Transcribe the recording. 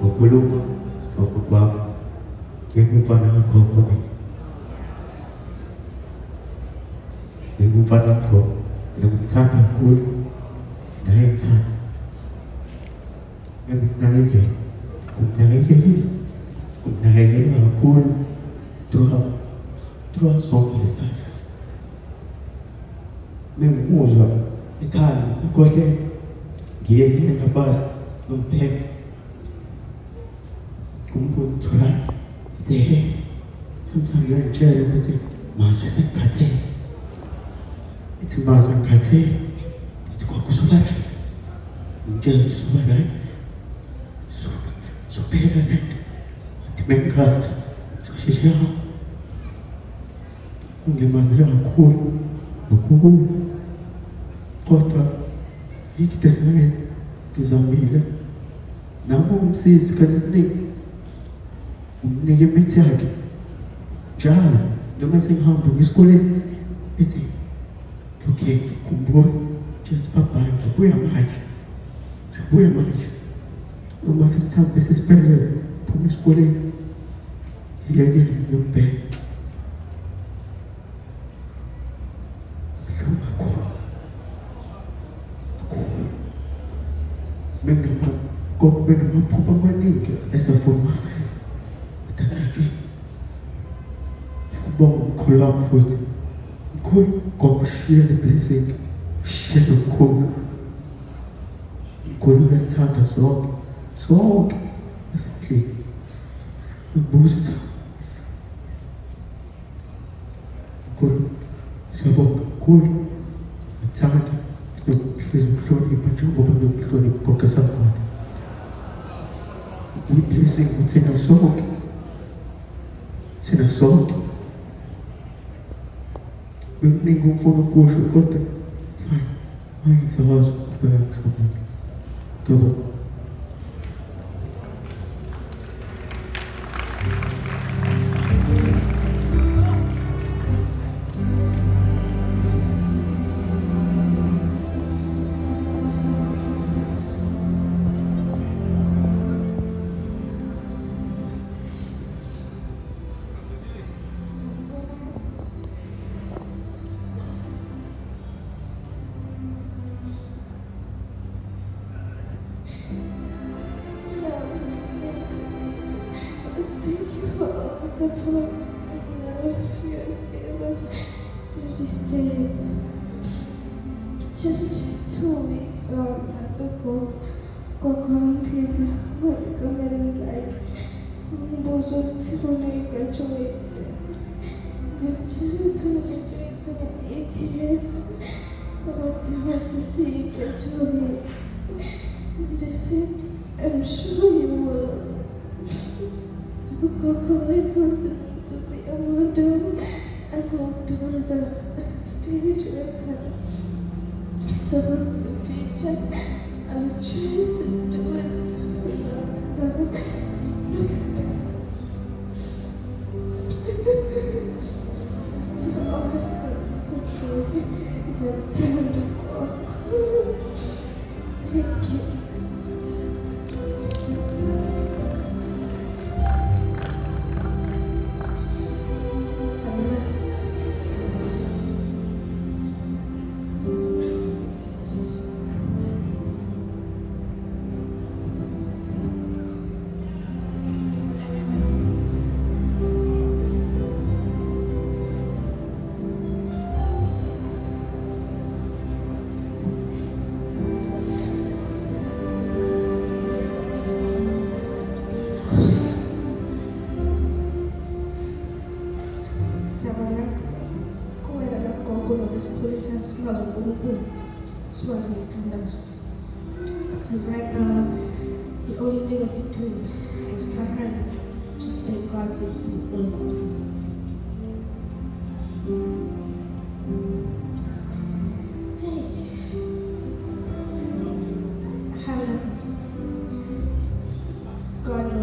Wakuluma soko kwako yekufana kokobe yekufana ko yekutaka kulu naetana yekunaike kunaike hii kunaike akulu tua sonke listata menguzwa ekhaya ikhohle ngiye nafasi yompheko kumbuzo right say hey sometimes you're in jail with it mazwi sekukhathele ithi mazwi ngikhathele ithi kwakuzoba right ngitshela ukuthi uzoba right sophela lento ndimengikhazi sosheshe hamba kungilimazele kakhulu nokukhulu kodwa yikho esingenza ngizamile nabo umsizi isikhathi esiningi umnike imithi yakhe njalo noma sengihamba ngesikoleni ethi okay khumbula just bye ngibuya manje uma sengithambe sesibhedlela phuma esikoleni ngiyeke ngiyobheka benamaphupha amaningi esafuna utanake ukubonga umkhulu wami futhi mkhulu kwakushiya le-blessing ushiya nomkhulu mkhulu uyasithanda sonke esendlini ngibuza ukuthi mkhulu siyabonga mkhulu ngithanda nokuhlezi ukuhlonipha njengoba bekuhlonipha konke sakhona blessing thina sonke bekuningi umfuna ukusho kodwa fine angizakwazi ukubeka kusobona ngiyabonga. Thank you for all the support and love you have given us through these days. Just 2 weeks at the Kokon Pizza, welcome in life. Bozo Timone graduated. My children graduated in 8 years. But I want to see you graduate. And they said, I'm sure you will. Coco always wanted me to be a model and walked on the stage with her. So in the future, I'll try to do it without her. So all I want to say is time to walk. Thank you. Because right now, the only thing we can do is lift our hands, just thank God to heal all of us. Hey, I have nothing to say. Because God knows.